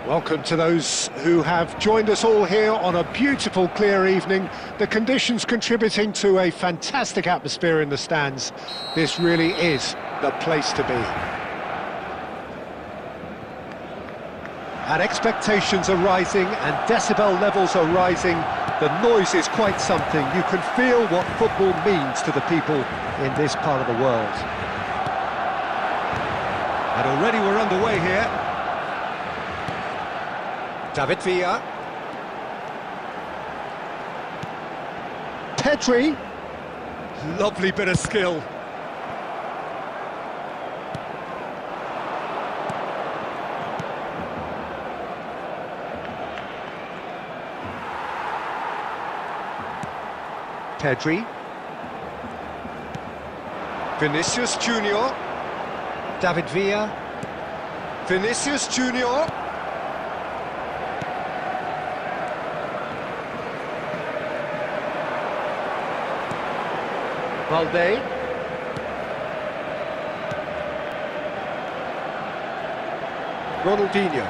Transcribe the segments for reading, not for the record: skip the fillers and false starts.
Welcome to those who have joined us all here on a beautiful, clear evening. The conditions contributing to a fantastic atmosphere in the stands. This really is the place to be. And expectations are rising and decibel levels are rising. The noise is quite something. You can feel what football means to the people in this part of the world. And already we're underway here. David Villa. Pedri. Lovely bit of skill. Pedri. Vinicius Junior. David Villa. Vinicius Junior. Valde. Ronaldinho.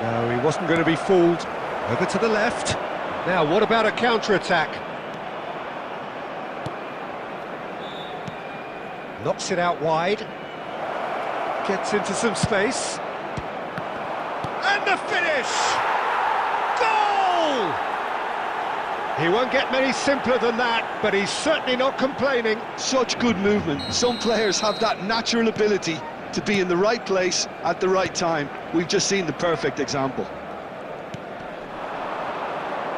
No, he wasn't going to be fooled. Over to the left. Now, what about a counter-attack? Knocks it out wide. Gets into some space. And the finish! Goal! He won't get many simpler than that, but he's certainly not complaining. Such good movement. Some players have that natural ability to be in the right place at the right time. We've just seen the perfect example.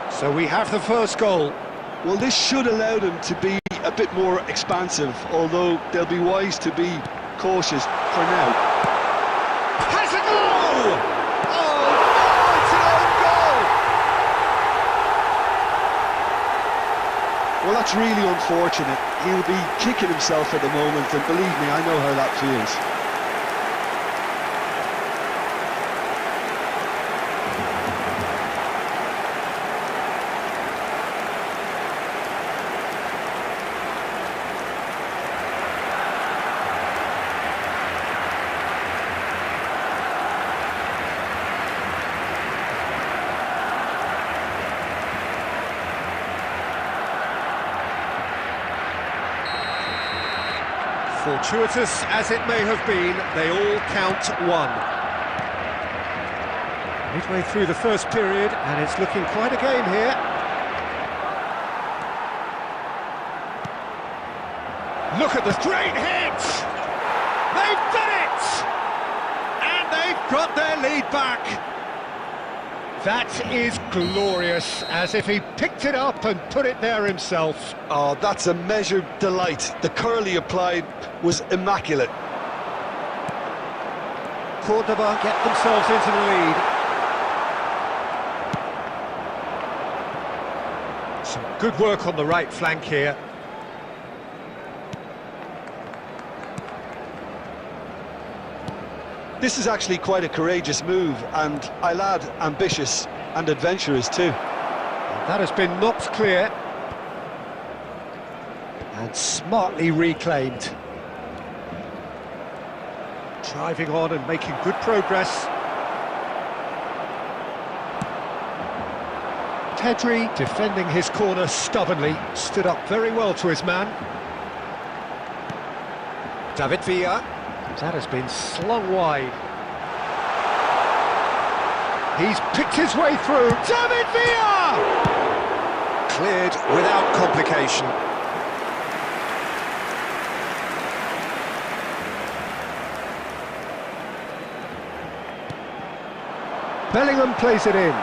So we have the first goal. Well, this should allow them to be a bit more expansive, although they'll be wise to be cautious for now. Has a goal! Oh, no, it's an own goal! Well, that's really unfortunate. He'll be kicking himself at the moment, and believe me, I know how that feels. Fortuitous as it may have been, they all count one. Midway through the first period, and it's looking quite a game here. Look at the great hit! They've done it! And they've got their lead back. That is glorious, as if he picked it up and put it there himself. Oh, that's a measured delight. The curl he applied was immaculate. Cordoba get themselves into the lead. Some good work on the right flank here. This is actually quite a courageous move, and E-LIV ambitious and adventurous too. That has been knocked clear. And smartly reclaimed. Driving on and making good progress. Pedri defending his corner stubbornly, stood up very well to his man. David Villa, that has been slung wide. He's picked his way through. David Villa! Cleared without complication. Bellingham plays it in.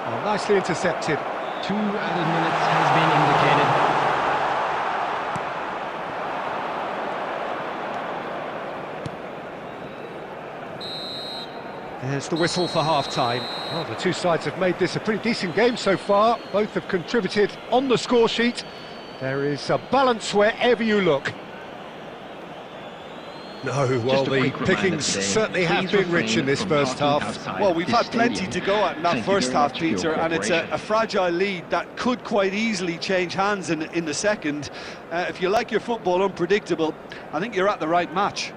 Oh, nicely intercepted. 2 added minutes has been indicated. There's the whistle for half-time. Well, the two sides have made this a pretty decent game so far. Both have contributed on the score sheet. There is a balance wherever you look. No, well, the pickings certainly have been rich in this first half. Well, we've had plenty to go at in that first half, Peter, and it's a fragile lead that could quite easily change hands in the second. If you like your football unpredictable, I think you're at the right match.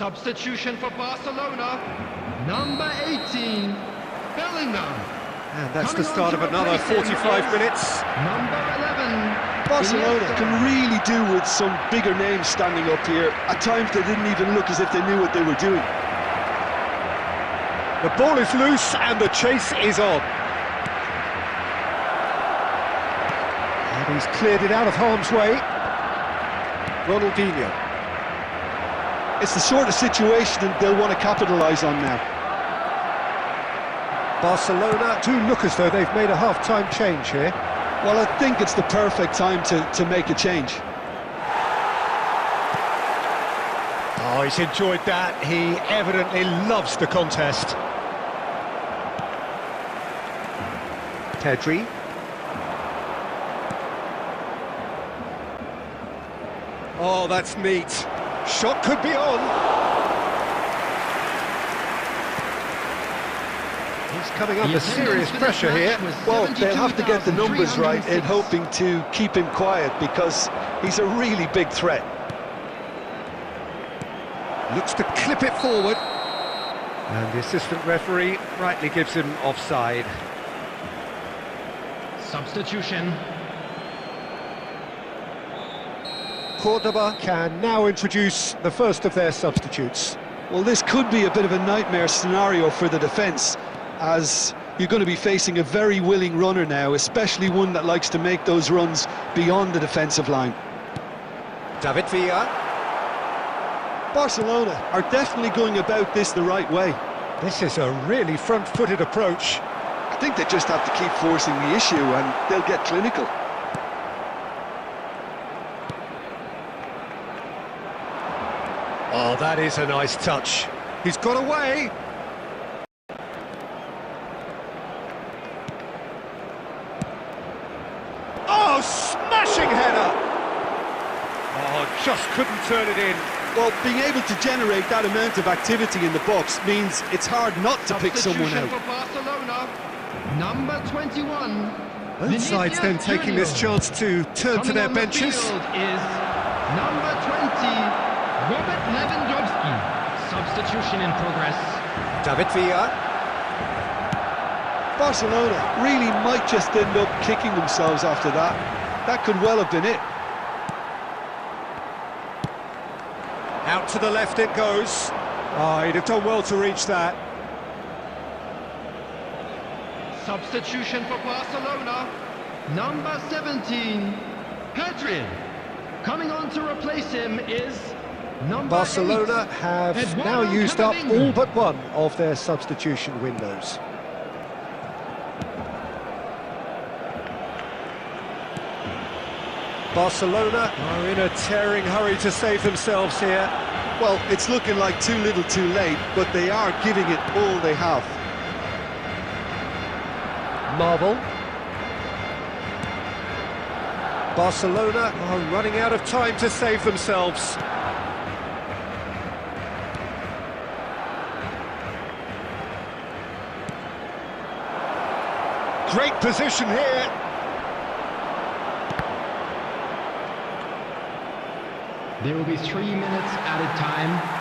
Substitution for Barcelona, number 18, Bellingham. And that's the start of another 45 minutes. Number 11. Barcelona can really do with some bigger names standing up here. At times they didn't even look as if they knew what they were doing. The ball is loose and the chase is on. And he's cleared it out of harm's way. Ronaldinho. It's the sort of situation they'll want to capitalise on now. Barcelona do look as though they've made a half-time change here. Well, I think it's the perfect time to make a change. Oh, he's enjoyed that. He evidently loves the contest. Pedri. Oh, that's neat. Shot could be on. He's coming under serious pressure here. Well, they'll have to get the numbers right in hoping to keep him quiet because he's a really big threat. Looks to clip it forward. And the assistant referee rightly gives him offside. Substitution. Cordoba can now introduce the first of their substitutes. Well, this could be a bit of a nightmare scenario for the defence, as you're going to be facing a very willing runner now, especially one that likes to make those runs beyond the defensive line. David Villa. Barcelona are definitely going about this the right way. This is a really front-footed approach. I think they just have to keep forcing the issue and they'll get clinical. Oh, that is a nice touch. He's got away. Oh, smashing header. Oh, just couldn't turn it in. Well, being able to generate that amount of activity in the box means it's hard not to pick someone out. For Barcelona, number 21. Both sides then taking this chance to turn to their benches. Is number 20. Robert Lewandowski, substitution in progress. David Villa. Barcelona really might just end up kicking themselves after that. That could well have been it. Out to the left it goes. Oh, he'd have done well to reach that. Substitution for Barcelona, number 17, Pedri. Coming on to replace him is Number Barcelona 8, have now Eduardo used up Camavinga. all but one of their substitution windows. Barcelona are in a tearing hurry to save themselves here. Well, it's looking like too little too late, but they are giving it all they have. Marble. Barcelona are running out of time to save themselves. Great position here. There will be 3 minutes added time.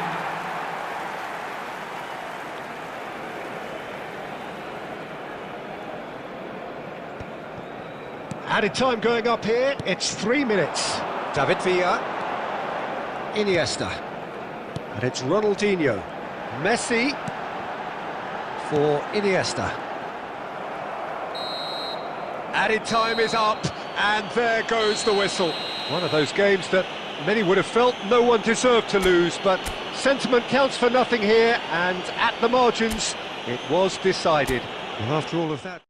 Added time going up here, it's 3 minutes. David Villa, Iniesta, and it's Ronaldinho. Messi for Iniesta. Added time is up, and there goes the whistle. One of those games that many would have felt no one deserved to lose, but sentiment counts for nothing here, and at the margins, it was decided. Well, after all of that...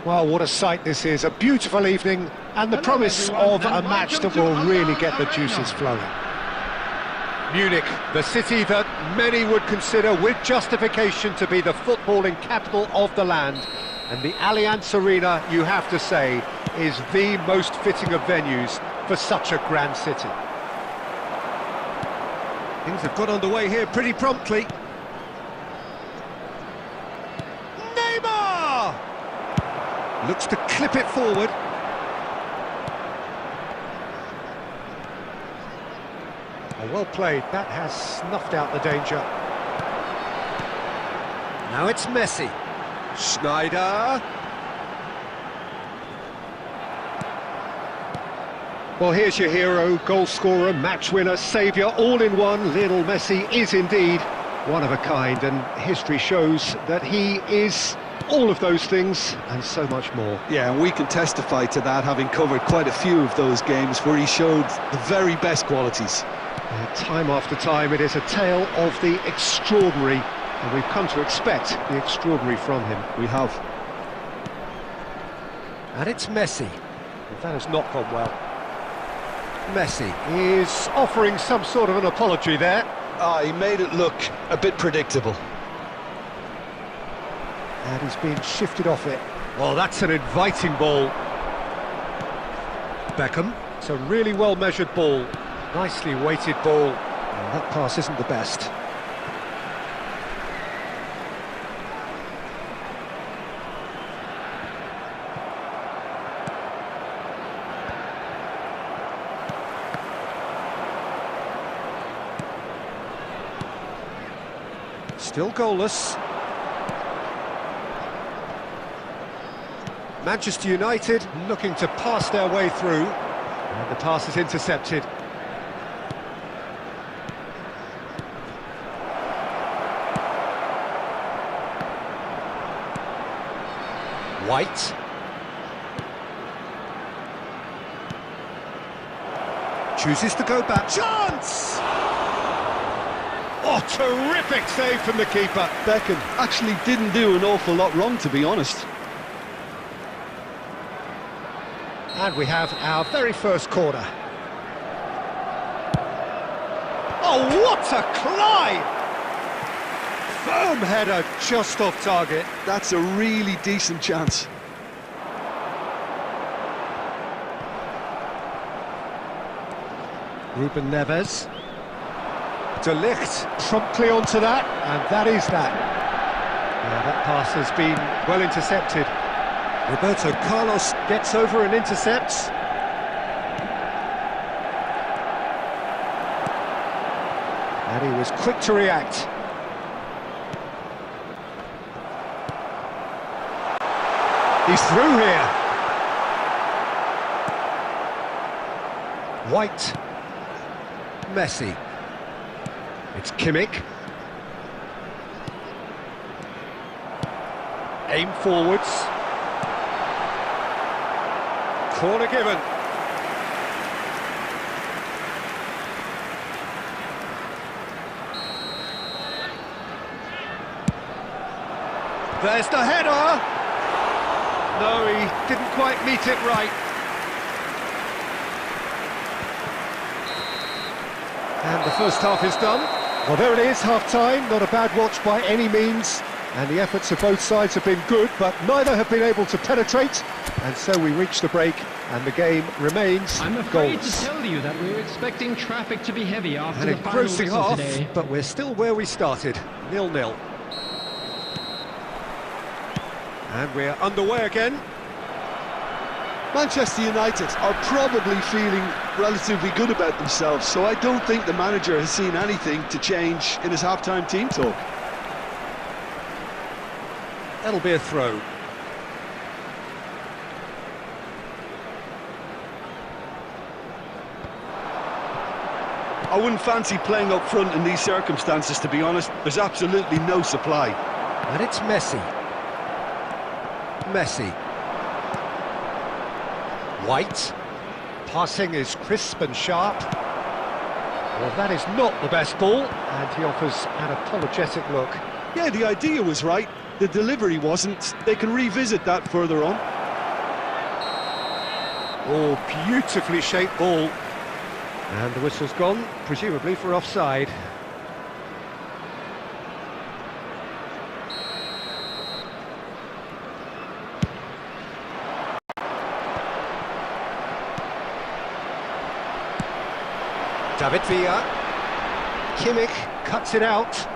Well, what a sight this is, a beautiful evening, and the promise of a match that will really get the juices flowing. Munich, the city that many would consider with justification to be the footballing capital of the land, and the Allianz Arena, you have to say, is the most fitting of venues for such a grand city. Things have got underway here pretty promptly. Looks to clip it forward. Oh, well played. That has snuffed out the danger. Now it's Messi. Schneider. Well, here's your hero, goal scorer, match winner, saviour, all in one. Lionel Messi is indeed one of a kind, and history shows that he is all of those things and so much more. Yeah, and we can testify to that, having covered quite a few of those games where he showed the very best qualities. Time after time, it is a tale of the extraordinary, and we've come to expect the extraordinary from him. We have. And it's Messi. That has not gone well. Messi is offering some sort of an apology there. He made it look a bit predictable. And he's been shifted off it. Well, that's an inviting ball. Beckham. It's a really well-measured ball. Nicely weighted ball. And that pass isn't the best. Still goalless. Manchester United looking to pass their way through. And the pass is intercepted. White. Chooses to go back. Chance! Oh, terrific save from the keeper. Beckham actually didn't do an awful lot wrong, to be honest. And we have our very first corner. Oh, what a climb! Firm header just off target. That's a really decent chance. Ruben Neves. De Ligt promptly onto that, and that is that. Now that pass has been well intercepted. Roberto Carlos gets over and intercepts. And he was quick to react. He's through here. White. Messi. It's Kimmich. Aim forwards. Corner given. There's the header. No, he didn't quite meet it right. And the first half is done. Well, there it is, half-time. Not a bad watch by any means. And the efforts of both sides have been good, but neither have been able to penetrate. And so we reach the break, and the game remains I'm afraid goalless. to tell you that we're expecting traffic to be heavy after An the final engrossing whistle half, today. but we're still where we started, 0-0. And we're underway again. Manchester United are probably feeling relatively good about themselves, so I don't think the manager has seen anything to change in his half-time team talk. That'll be a throw. I wouldn't fancy playing up front in these circumstances, to be honest. There's absolutely no supply. And it's Messi. Messi. White. Passing is crisp and sharp. Well, that is not the best ball, and he offers an apologetic look. Yeah, the idea was right. The delivery wasn't. They can revisit that further on. Oh, beautifully shaped ball. And the whistle's gone, presumably for offside. David Villa. Kimmich cuts it out.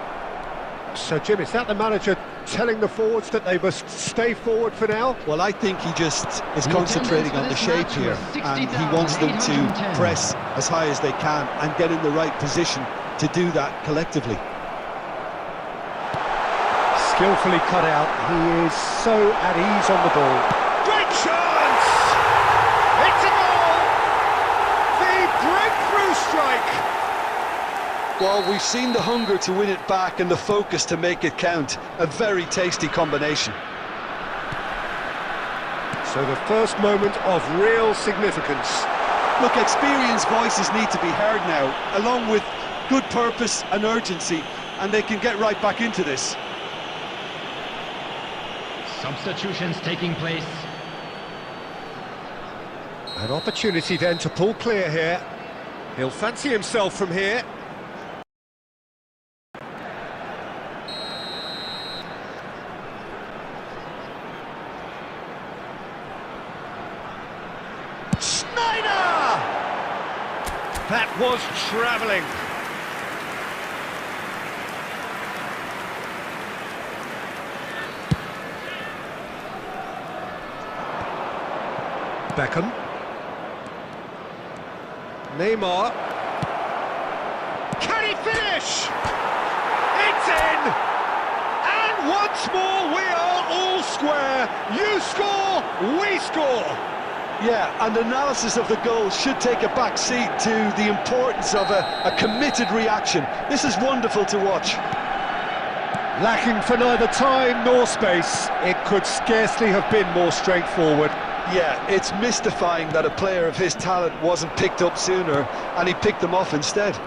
So, Jim, is that the manager telling the forwards that they must stay forward for now? Well, I think he just is concentrating on the shape here, and he wants them to press as high as they can and get in the right position to do that collectively. Skillfully cut out. He is so at ease on the ball. Great chance! It's a goal! The breakthrough strike! Well, we've seen the hunger to win it back and the focus to make it count. A very tasty combination. So the first moment of real significance. Look, experienced voices need to be heard now, along with good purpose and urgency, and they can get right back into this. Substitutions taking place. An opportunity then to pull clear here. He'll fancy himself from here. Schneider! That was travelling. Beckham. Neymar. Can he finish? It's in! And once more we are all square. You score, we score. Yeah, and analysis of the goal should take a back seat to the importance of a committed reaction. This is wonderful to watch. Lacking for neither time nor space, it could scarcely have been more straightforward. Yeah, it's mystifying that a player of his talent wasn't picked up sooner, and he picked them off instead.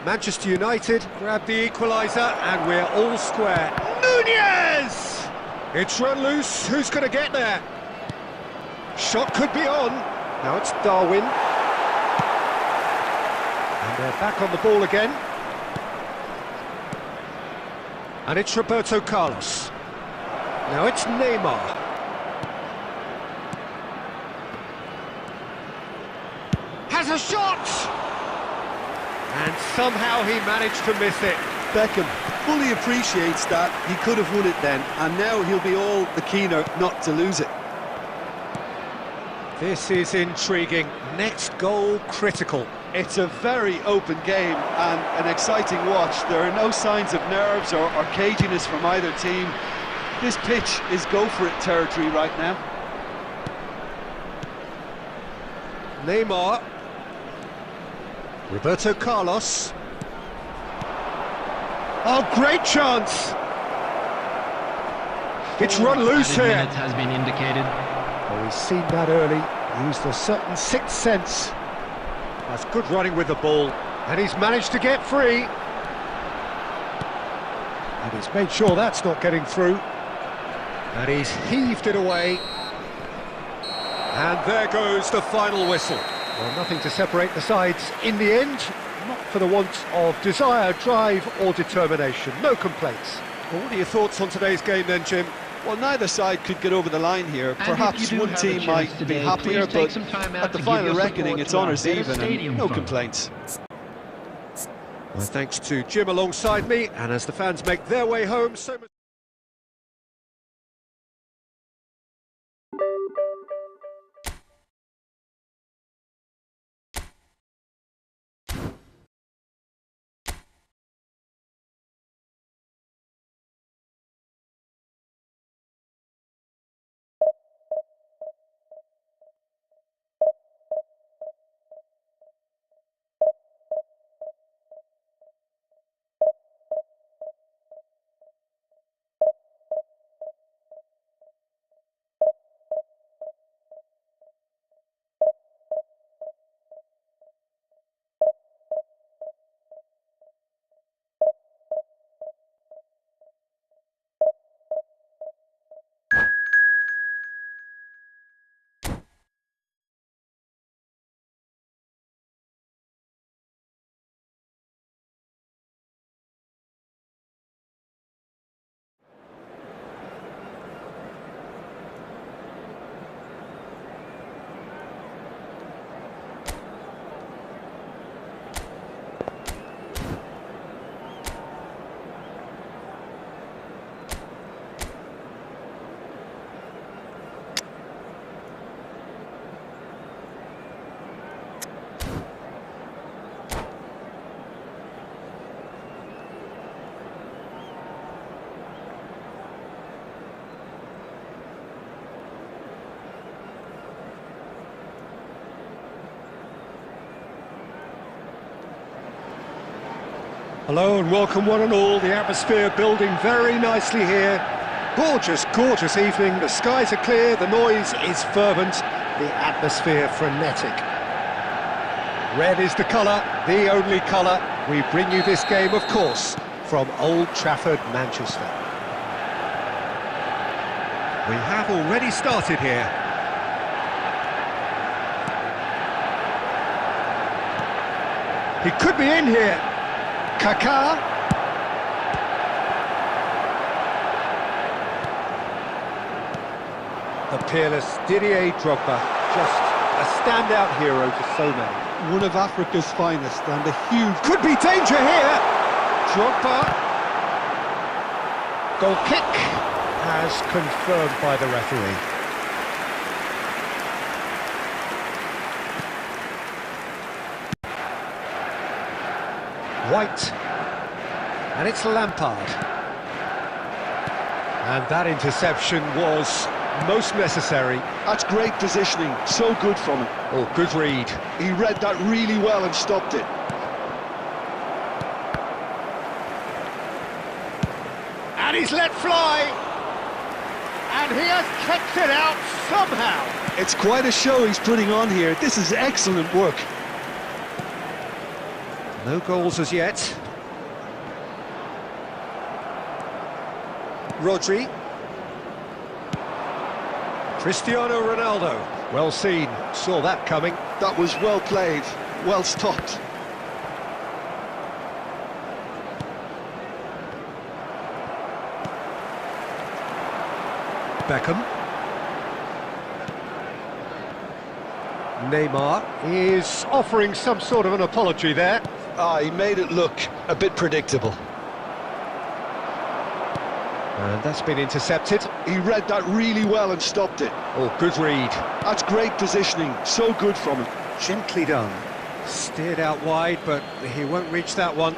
Manchester United grab the equaliser, and we're all square. Nunez! It's run loose, who's going to get there? Shot could be on. Now it's Darwin. And they're back on the ball again. And it's Roberto Carlos. Now it's Neymar. Has a shot! And somehow he managed to miss it. Beckham fully appreciates that he could have won it then, and now he'll be all the keener not to lose it. This is intriguing. Next goal critical. It's a very open game and an exciting watch. There are no signs of nerves or caginess from either team. This pitch is go-for-it territory right now. Neymar. Roberto Carlos. Oh, great chance! It's run loose here. Added minutes has been indicated. Oh, he's seen that early. Used a certain sixth sense. That's good running with the ball. And he's managed to get free. And he's made sure that's not getting through. And he's heaved it away. And there goes the final whistle. Well, nothing to separate the sides in the end. Not for the want of desire, drive or determination. No complaints. Well, what are your thoughts on today's game then, Jim? Well, neither side could get over the line here. And perhaps one team might be happier, but at the final reckoning it's honours even and no complaints. Well, thanks to Jim alongside me, and as the fans make their way home, so much... Hello and welcome one and all. The atmosphere building very nicely here. Gorgeous, gorgeous evening. The skies are clear, the noise is fervent, the atmosphere frenetic. Red is the colour, the only colour. We bring you this game, of course, from Old Trafford, Manchester. We have already started here. He could be in here. Kaká. The peerless Didier Drogba, just a standout hero to so many. One of Africa's finest, and a huge... Could be danger here! Drogba. Goal kick, as confirmed by the referee. White. And it's Lampard. And that interception was most necessary. That's great positioning, so good from him. Oh, good read. He read that really well and stopped it. And he's let fly. And he has kept it out somehow. It's quite a show he's putting on here. This is excellent work. No goals as yet. Rodri. Cristiano Ronaldo. Well seen. Saw that coming. That was well played, well stopped. Beckham. Neymar is offering some sort of an apology there. He made it look a bit predictable. And that's been intercepted. He read that really well and stopped it. Oh, good read. That's great positioning, so good from him. Gently done. Steered out wide, but he won't reach that one.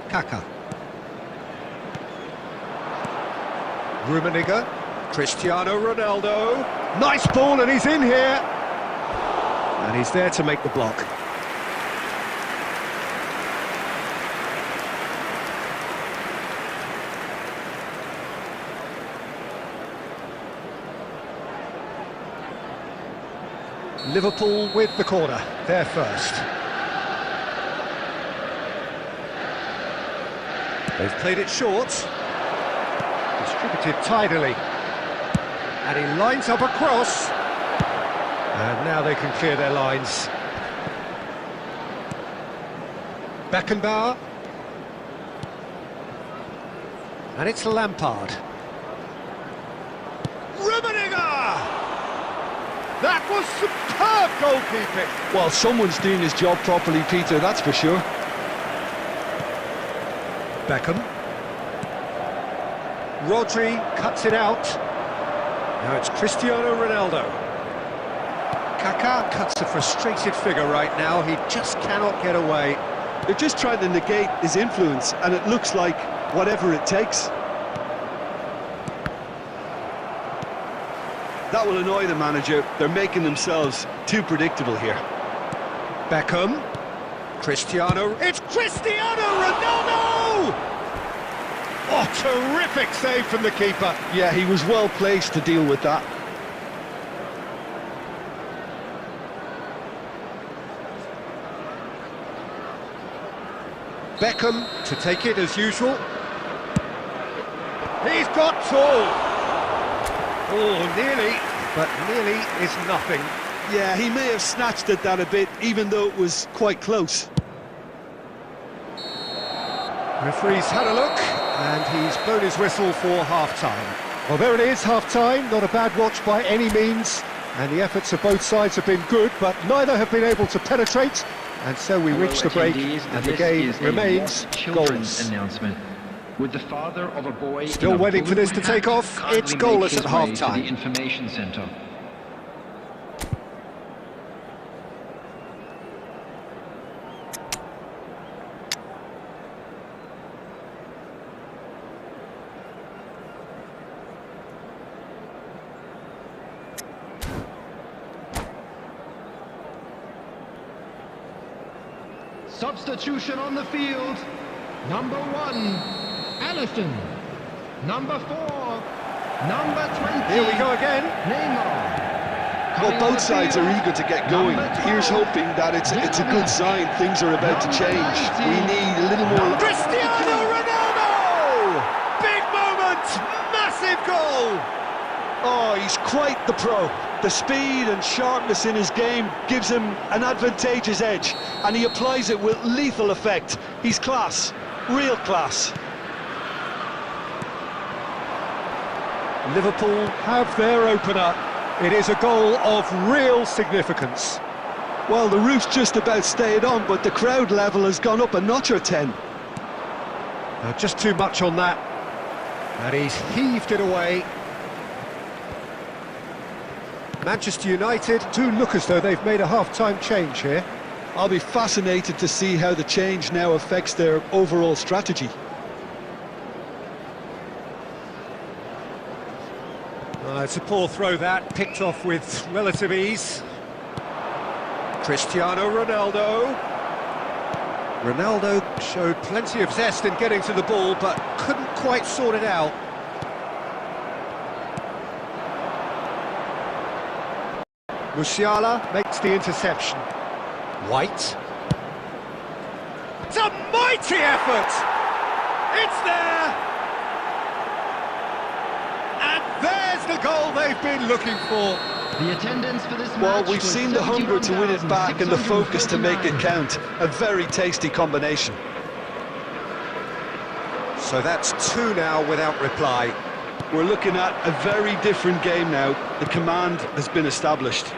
Kaká. Rummenigge. Cristiano Ronaldo. Nice ball, and he's in here. And he's there to make the block. Liverpool with the corner, they're first. They've played it short. Distributed tidily. And he lines up a cross. And now they can clear their lines. Beckenbauer. And it's Lampard. Rummenigge! That was superb goalkeeping. Well, someone's doing his job properly, Peter, that's for sure. Beckham. Rodri cuts it out. Now it's Cristiano Ronaldo. Kaká cuts a frustrated figure right now. He just cannot get away. They're just trying to negate his influence, and it looks like whatever it takes. That will annoy the manager. They're making themselves too predictable here. Beckham. Cristiano. It's Cristiano Ronaldo! Oh, terrific save from the keeper. Yeah, he was well placed to deal with that. Beckham to take it as usual. He's got tall. Oh, nearly, but nearly is nothing. Yeah, he may have snatched at that a bit, even though it was quite close. Referee's had a look, and he's blown his whistle for half-time. Well, there it is, half-time. Not a bad watch by any means, and the efforts of both sides have been good, but neither have been able to penetrate, and so we reach the break, and the game remains goalless. Announcement. With the father of a boy still waiting for this to take off. It's goalless at half-time. The information centre. Substitution on the field. Number 1, Allison. Number 4, number 20. Here we go again. Neymar. Well, both sides are eager to get going. Here's hoping that it's a good sign. Things are about to change. We need a little more... Cristiano Ronaldo! Big moment! Massive goal! Oh, he's quite the pro. The speed and sharpness in his game gives him an advantageous edge, and he applies it with lethal effect. He's class, real class. Liverpool have their opener. It is a goal of real significance. Well, the roof's just about stayed on, but the crowd level has gone up a notch or 10. Just too much on that. And he's heaved it away. Manchester United do look as though they've made a half-time change here. I'll be fascinated to see how the change now affects their overall strategy. It's a poor throw that, picked off with relative ease. Cristiano Ronaldo. Ronaldo showed plenty of zest in getting to the ball, but couldn't quite sort it out. Musiala makes the interception. White. It's a mighty effort! It's there! And there's the goal they've been looking for. The attendance for this match. Well, we've seen the hunger to win it back and the focus to make it count. A very tasty combination. So that's 2 now without reply. We're looking at a very different game now. The command has been established.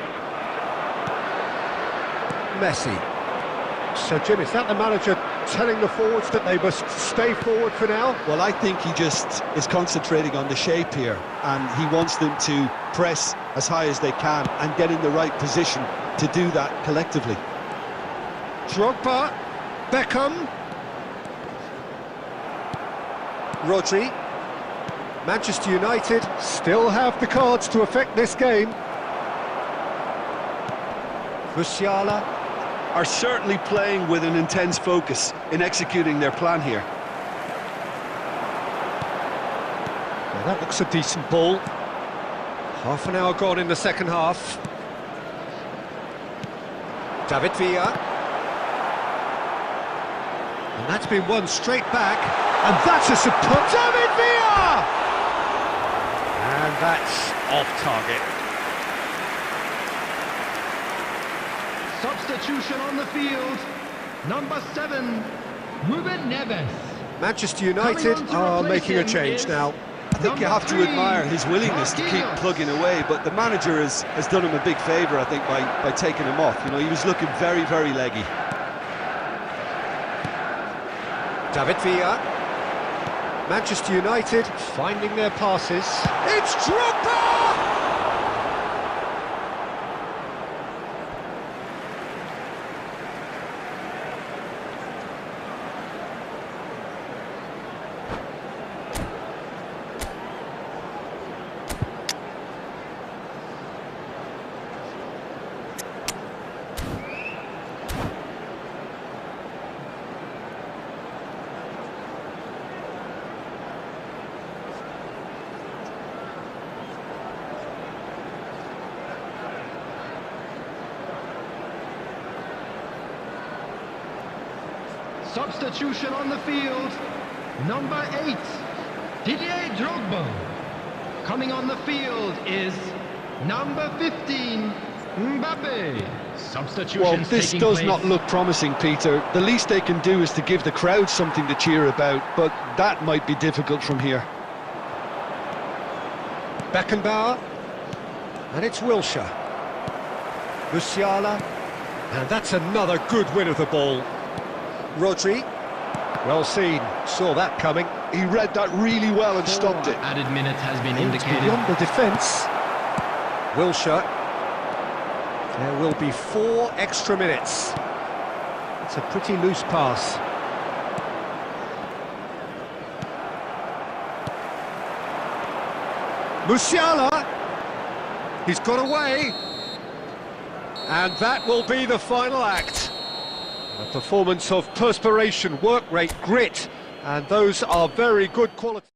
Messi. So, Jim, is that the manager telling the forwards that they must stay forward for now? Well, I think he just is concentrating on the shape here, and he wants them to press as high as they can and get in the right position to do that collectively. Drogba, Beckham, Rodri. Manchester United still have the cards to affect this game. Musiala are certainly playing with an intense focus in executing their plan here. Well, that looks a decent ball. Half an hour gone in the second half. David Villa. And that's been won straight back. And that's a superb... David Villa! And that's off target. Substitution on the field. Number 7, Ruben Neves. Manchester United are making a change now. I think you have to admire his willingness to keep plugging away, but the manager has done him a big favour, I think, by taking him off. You know, he was looking very, very leggy. David Villa. Manchester United finding their passes. It's Drogba! Substitution on the field. Number 8, Didier Drogba. Coming on the field is number 15, Mbappe. Substitution. Well, this does not look promising, Peter. The least they can do is to give the crowd something to cheer about, but that might be difficult from here. Beckenbauer. And it's Wilshere. Musiala. And that's another good win of the ball. Rodri, well seen, saw that coming. He read that really well and stopped it. Added minutes has been It's indicated. beyond the defence. Wilshere. There will be 4 extra minutes. It's a pretty loose pass. Musiala. He's got away. And that will be the final act. A performance of perspiration, work rate, grit, and those are very good qualities.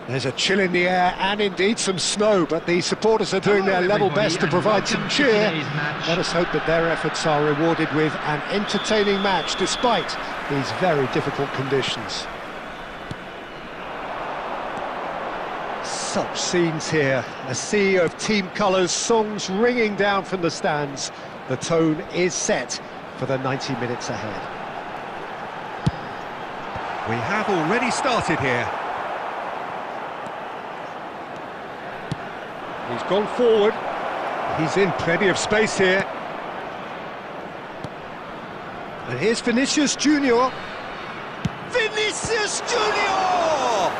There's a chill in the air and indeed some snow, but the supporters are doing their level best to provide some cheer. Let us hope that their efforts are rewarded with an entertaining match despite these very difficult conditions. Such scenes here, a sea of team colours, songs ringing down from the stands. The tone is set for the 90 minutes ahead. We have already started here. He's gone forward. He's in plenty of space here. And here's Vinicius Junior. Vinicius Junior!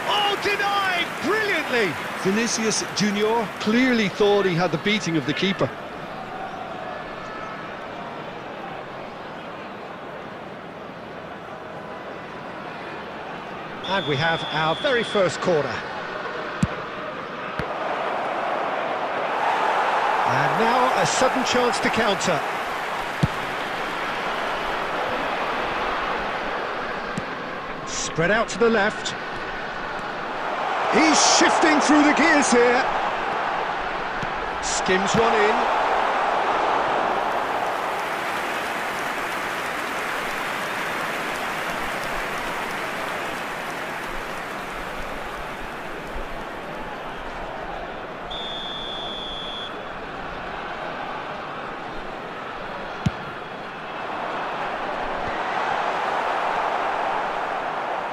Oh, denied brilliantly. Vinicius Junior clearly thought he had the beating of the keeper. And we have our very first corner. And now a sudden chance to counter. Spread out to the left. He's shifting through the gears here. Skims one in.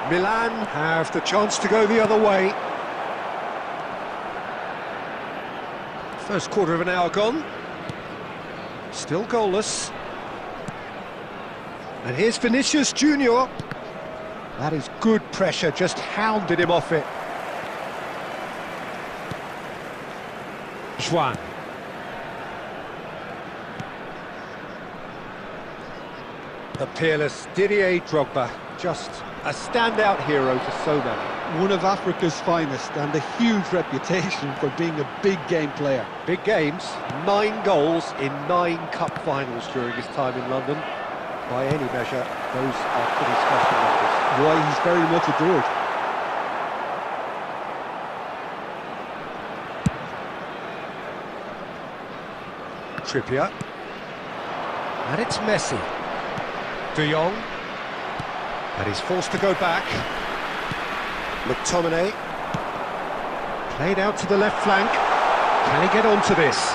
Milan have the chance to go the other way. First quarter of an hour gone. Still goalless. And here's Vinicius Junior. That is good pressure, just hounded him off it. Juan. The peerless Didier Drogba, just a standout hero to so many. One of Africa's finest and a huge reputation for being a big game player. Big games, 9 goals in 9 cup finals during his time in London. By any measure, those are pretty special numbers. Why, he's very much adored. Trippier. And it's Messi. De Jong. And he's forced to go back. McTominay. Played out to the left flank. Can he get onto this?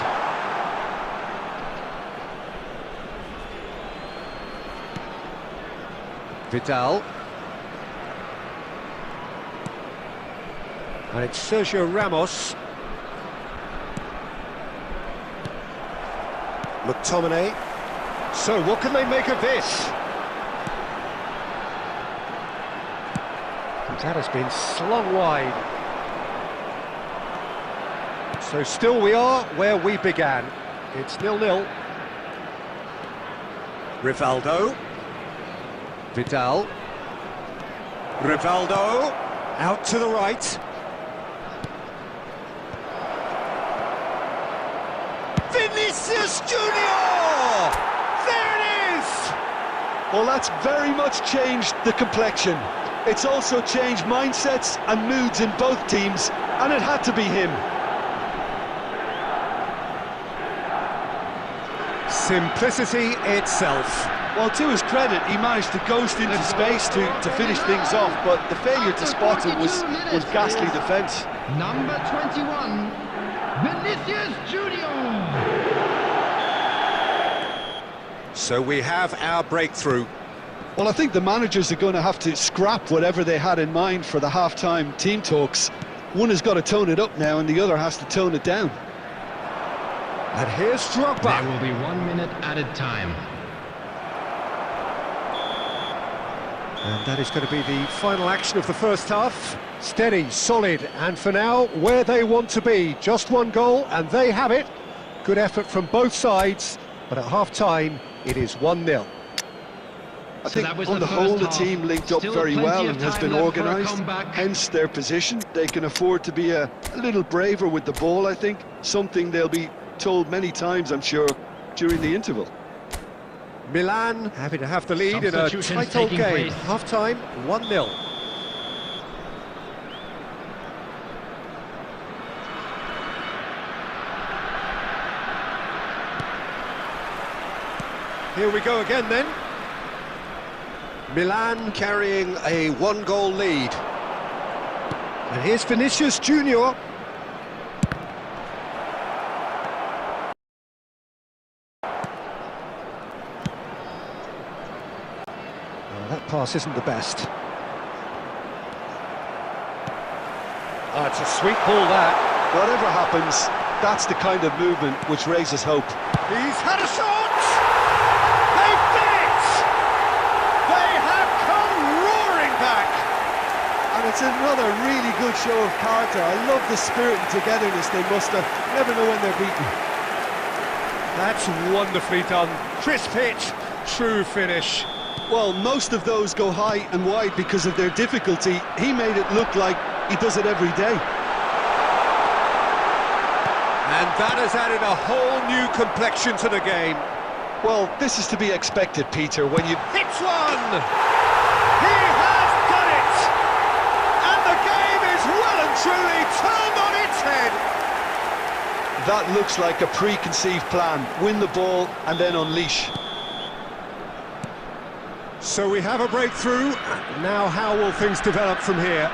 Vidal. And it's Sergio Ramos. McTominay. So what can they make of this? That has been slung wide. So still we are where we began. It's 0-0. Rivaldo. Vidal. Rivaldo. Out to the right. Vinicius Junior! There it is! Well, that's very much changed the complexion. It's also changed mindsets and moods in both teams, and it had to be him. Simplicity itself. Well, to his credit, he managed to ghost into space to finish things off, but the failure to spot him was ghastly defence. Number 21, Vinicius Junior. So we have our breakthrough. Well, I think the managers are going to have to scrap whatever they had in mind for the half-time team talks. One has got to tone it up now, and the other has to tone it down. And here's Drogba. There will be 1 minute added time. And that is going to be the final action of the first half. Steady, solid, and for now, where they want to be. Just 1 goal, and they have it. Good effort from both sides, but at half-time, it is 1-0. I think on the whole the team linked up very well and has been organised, hence their position. They can afford to be a little braver with the ball, I think. Something they'll be told many times, I'm sure, during the interval. Milan happy to have the lead in a tight old game. Half-time, 1-0. Here we go again then. Milan carrying a one-goal lead. And here's Vinicius Junior. That pass isn't the best. Oh, it's a sweet ball, that. Whatever happens, that's the kind of movement which raises hope. He's had a shot! They've done it! They have come roaring back! And it's another really good show of character. I love the spirit and togetherness they must have. Never know when they're beaten. That's wonderfully done. Crisp hit, true finish. Well, most of those go high and wide because of their difficulty. He made it look like he does it every day. And that has added a whole new complexion to the game. Well, this is to be expected, Peter, when you... Hits one! He has done it! And the game is well and truly turned on its head! That looks like a preconceived plan. Win the ball and then unleash. So we have a breakthrough. Now how will things develop from here?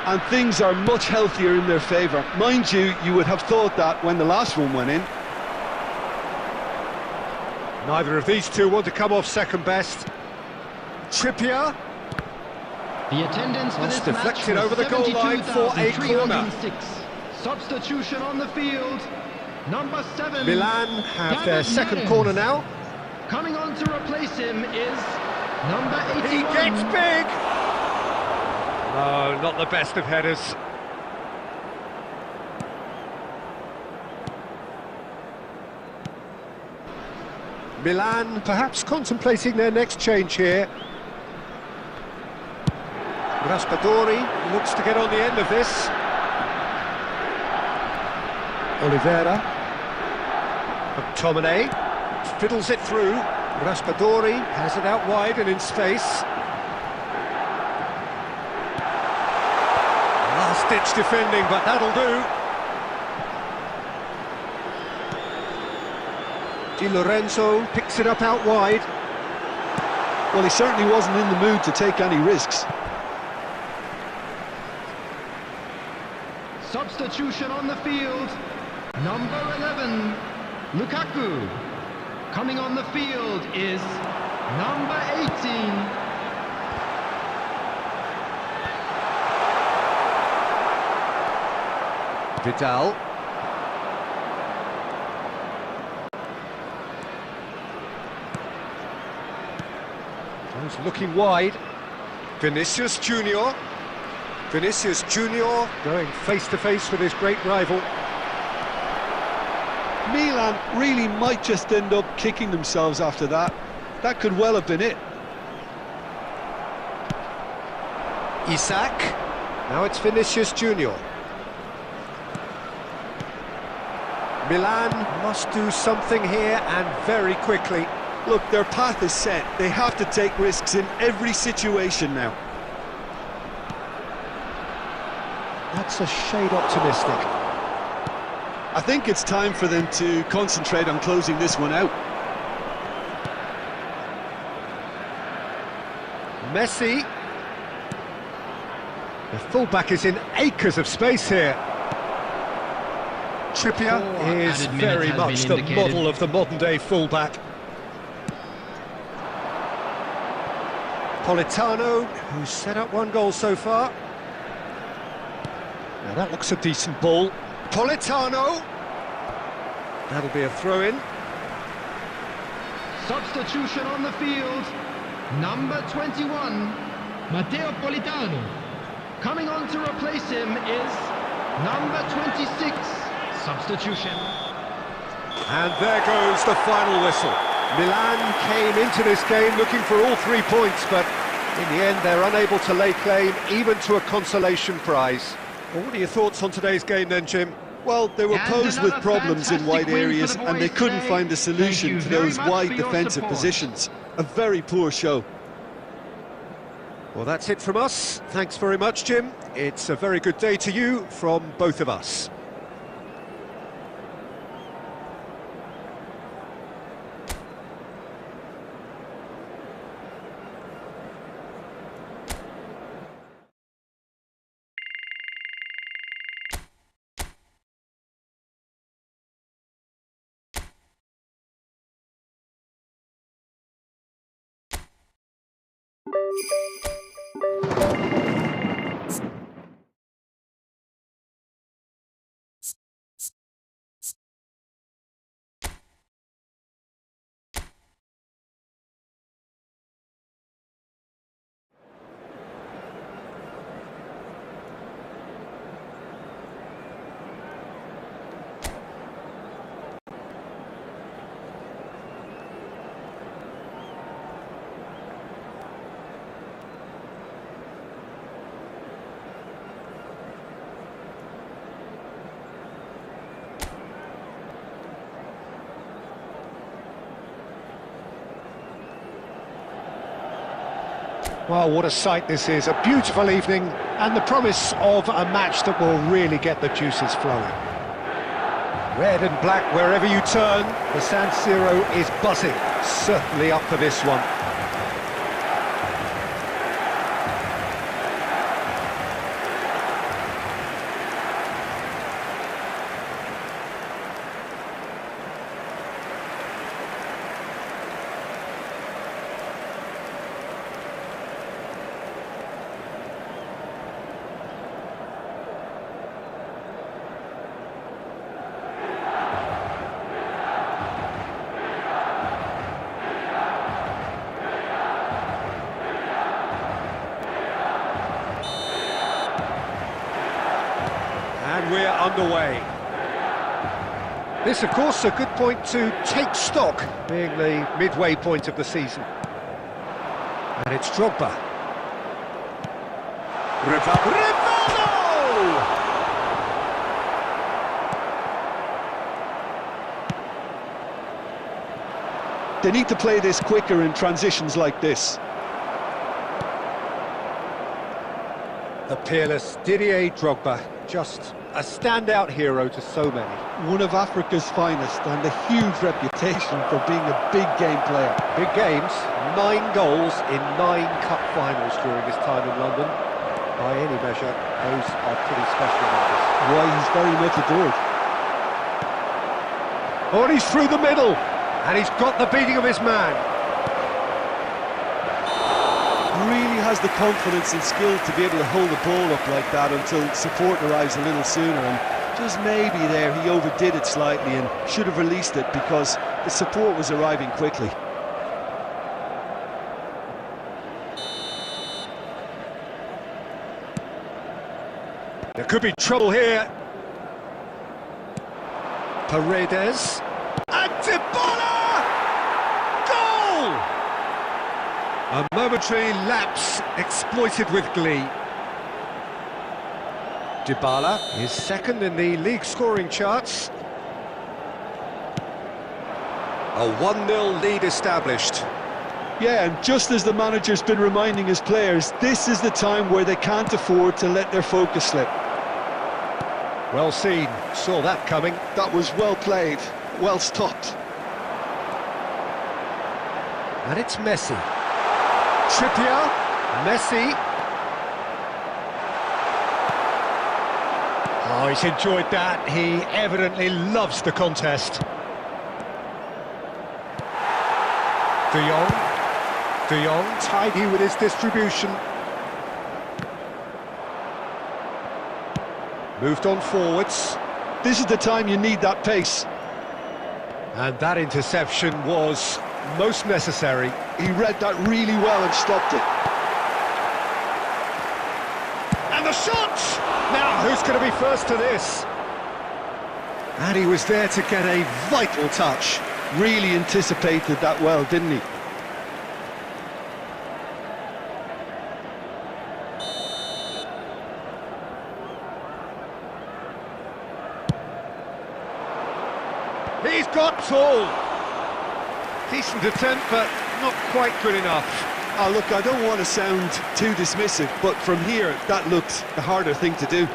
And things are much healthier in their favour. Mind you, you would have thought that when the last one went in. Neither of these two want to come off second best. Trippier. The attendance for That's this deflected match over the goal line for a corner. 72,306. Substitution on the field. Number 7. Milan have their David second Neres. corner now. Coming on to replace him is number 81. He gets big! No, not the best of headers. Milan perhaps contemplating their next change here. Raspadori looks to get on the end of this. Oliveira. McTominay fiddles it through. Raspadori has it out wide and in space. Last-ditch defending, but that'll do. Di Lorenzo picks it up out wide. Well, he certainly wasn't in the mood to take any risks. Substitution on the field. Number 11, Lukaku. Coming on the field is number 18. Vidal. He's looking wide. Vinicius Junior. Vinicius Junior going face-to-face with his great rival. Milan really might just end up kicking themselves after that. That could well have been it. Isak. Now it's Vinicius Junior. Milan must do something here and very quickly. Look, their path is set. They have to take risks in every situation now. That's a shade optimistic. I think it's time for them to concentrate on closing this one out. Messi. The fullback is in acres of space here. Trippier is added minutes very has much been the indicated. model of the modern-day fullback. Politano, who's set up one goal so far. Now that looks a decent ball. Politano. That'll be a throw-in. Substitution on the field. Number 21, Matteo Politano. Coming on to replace him is number 26. Substitution. And there goes the final whistle. Milan came into this game looking for all 3 points, but in the end they're unable to lay claim even to a consolation prize. Well, what are your thoughts on today's game then, Jim? Well, they were And posed with another problems in fantastic wide win for areas the and they boys couldn't today. find a Thank solution you to very those much wide for your defensive support. positions. A very poor show. Well, that's it from us. Thanks very much, Jim. It's a very good day to you from both of us. Well, what a sight this is. A beautiful evening and the promise of a match that will really get the juices flowing. Red and black wherever you turn. The San Siro is buzzing. Certainly up for this one. And we're underway. This, of course, a good point to take stock, being the midway point of the season. And it's Drogba. Rivaldo! They need to play this quicker in transitions like this. The peerless Didier Drogba, just a standout hero to so many. One of Africa's finest and a huge reputation for being a big game player. Big games, 9 goals in 9 cup finals during his time in London. By any measure, those are pretty special numbers. Why, he's very much adored. Oh, and he's through the middle, and he's got the beating of his man. Really has the confidence and skill to be able to hold the ball up like that until support arrives a little sooner, and just maybe there he overdid it slightly and should have released it because the support was arriving quickly. There could be trouble here. Paredes. And Dybala! Goal! A momentary lapse exploited with glee. Dybala is second in the league scoring charts. A 1-0 lead established. Yeah, and just as the manager's been reminding his players, this is the time where they can't afford to let their focus slip. Well seen, saw that coming. That was well played, well stopped. And it's Messi. Trippier, Messi. Oh, he's enjoyed that. He evidently loves the contest. De Jong, tidy with his distribution. Moved on forwards. This is the time you need that pace. And that interception was most necessary. He read that really well and stopped it. And the shot! Now, who's going to be first to this? And he was there to get a vital touch. Really anticipated that well, didn't he? He's got tall. Decent attempt, but not quite good enough. Oh, look, I don't want to sound too dismissive, but from here, that looked the harder thing to do.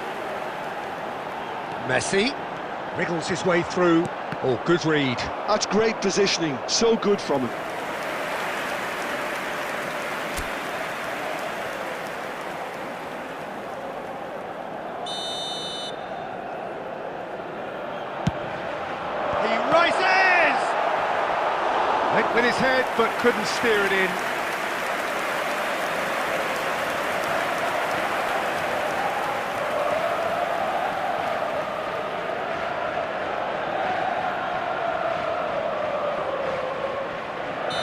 Messi wriggles his way through. Oh, good read. That's great positioning, so good from him. He rises! Went with his head, but couldn't steer it in.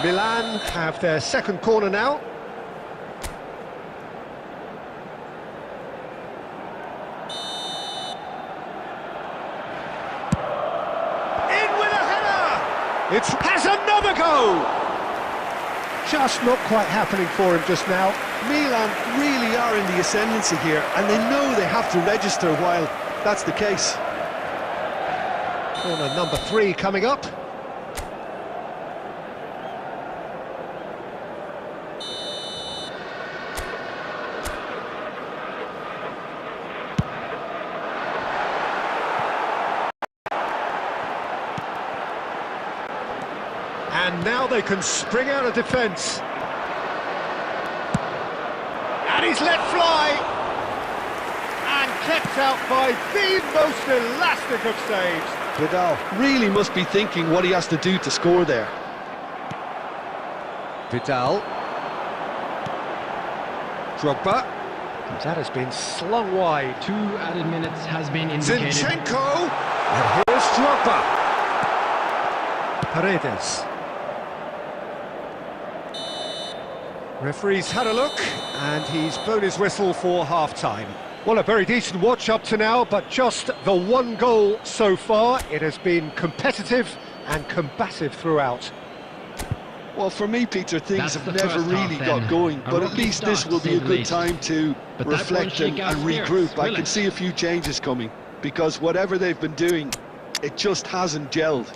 Milan have their second corner now. In with a header! It has another go! Just not quite happening for him just now. Milan really are in the ascendancy here, and they know they have to register while that's the case. Corner number 3 coming up. And now they can spring out of defence. And he's let fly. And kept out by the most elastic of saves. Vidal really must be thinking what he has to do to score there. Vidal. Drogba. That has been slung wide. 2 added minutes has been indicated. Zinchenko. And here's Drogba. Paredes. Referee's had a look, and he's blown his whistle for half-time. Well, a very decent watch up to now, but just the one goal so far. It has been competitive and combative throughout. Well, for me, Peter, things That's have the never first really half, got then. going, A but at rocky least this start, will to be say a the good least. time to But that won't reflect shake and our spirits, regroup. I will can it? see a few changes coming, because whatever they've been doing, it just hasn't gelled.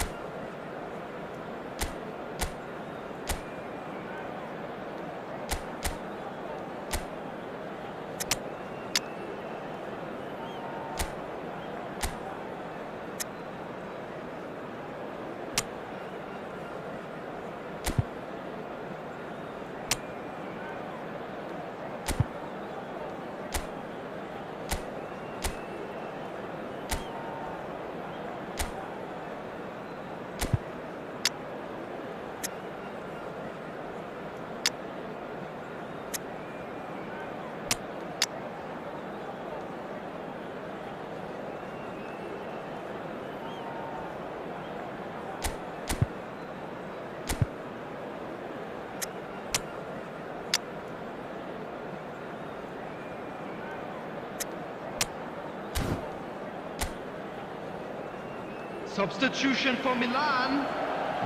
Substitution for Milan,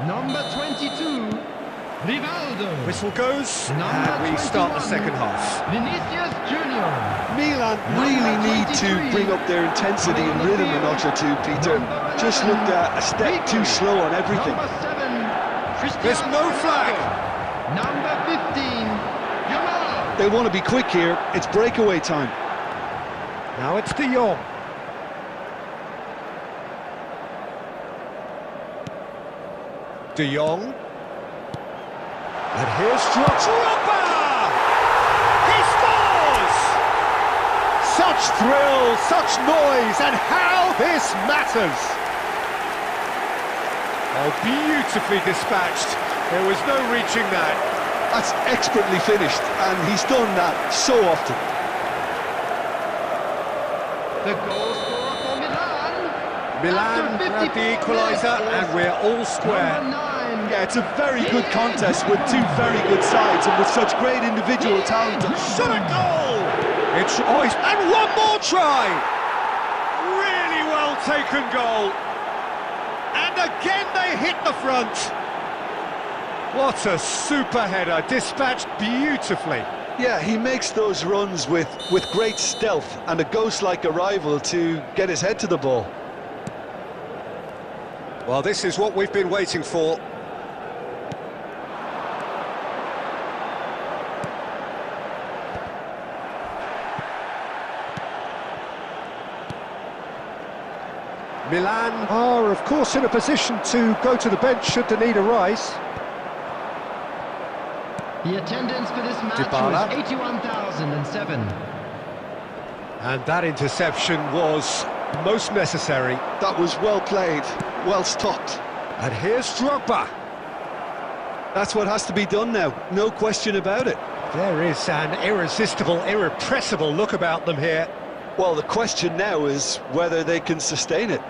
number 22, Rivaldo. Whistle goes, Number and we start the 21, second half. Vinicius Junior. Milan really need to bring up their intensity and rhythm a notch or two, Peter. Just looked a step too slow on everything. Number 7, Cristiano There's no flag. Ronaldo. Number 15, Yamal. They want to be quick here. It's breakaway time. Now it's De Jong. De Jong. And here's Drogba! He scores! Such thrill, such noise, and how this matters! Oh, beautifully dispatched. There was no reaching that. That's expertly finished, and he's done that so often. The goal scorer for Milan. Milan grab the equaliser, and we're all square. Number 9. Yeah, it's a very good contest with two very good sides and with such great individual talent. Shot a goal! It's and one more try! Really well taken goal. And again they hit the front. What a super header, dispatched beautifully. Yeah, he makes those runs with great stealth and a ghost-like arrival to get his head to the ball. Well, this is what we've been waiting for. Milan are, of course, in a position to go to the bench should the need arise. The attendance for this match Dybala. was 81,007. And that interception was most necessary. That was well played, well stopped. And here's Drogba. That's what has to be done now, no question about it. There is an irresistible, irrepressible look about them here. Well, the question now is whether they can sustain it.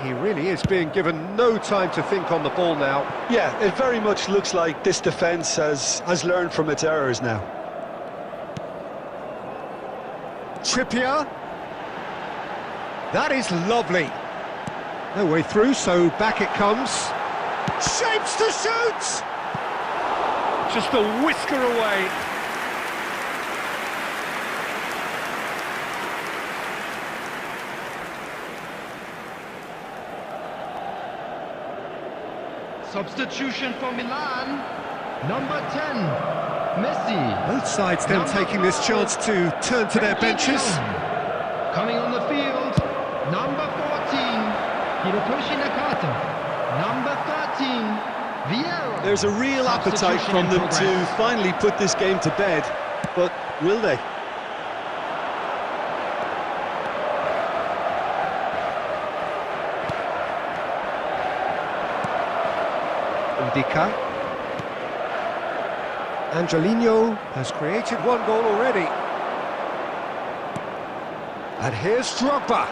He really is being given no time to think on the ball now. Yeah, it very much looks like this defence has learned from its errors now. Trippier. That is lovely. No way through, so back it comes. Shapes to shoot! Just a whisker away. Substitution for Milan, number 10, Messi. Both sides then taking this chance to turn to their benches. Coming on the field, number 14, Hirotoshi Nakata. Number 13, Vieira. There's a real appetite from them to finally put this game to bed, but will they? Indica. Angelino has created one goal already. And here's Drogba.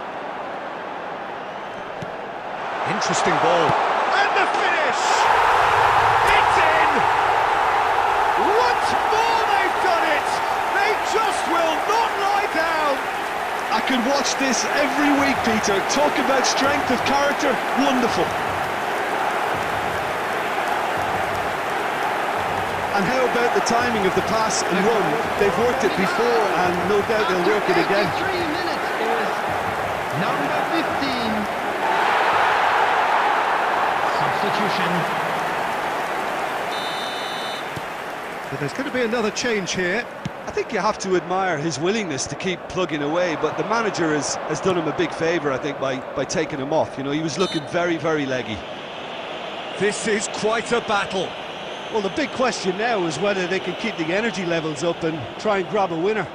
Interesting ball. And the finish! It's in! Once more they've done it! They just will not lie down! I could watch this every week, Peter. Talk about strength of character, wonderful. And how about the timing of the pass and run? They've worked it before, and no doubt they'll work it again. 3 minutes is number 15. Substitution. So there's going to be another change here. I think you have to admire his willingness to keep plugging away, but the manager has done him a big favour, I think, by taking him off. You know, he was looking very, very leggy. This is quite a battle. Well, the big question now is whether they can keep the energy levels up and try and grab a winner.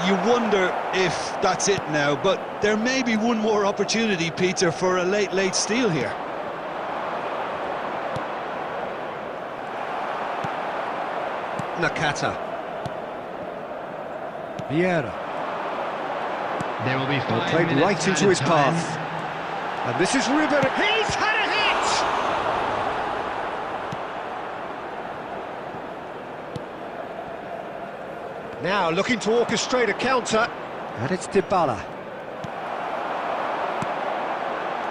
You wonder if that's it now, but there may be one more opportunity, Peter, for a late steal here. Nakata. Vieira. There will be 5 Played minutes right into his time. path. And this is River. He's had a hit! Now looking to orchestrate a counter. And it's Dybala.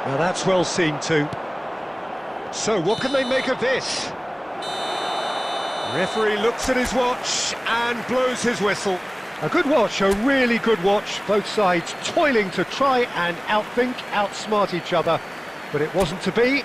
Now that's well seen too. So what can they make of this? Referee looks at his watch and blows his whistle. A good watch, a really good watch. Both sides toiling to try and outsmart each other. But it wasn't to be.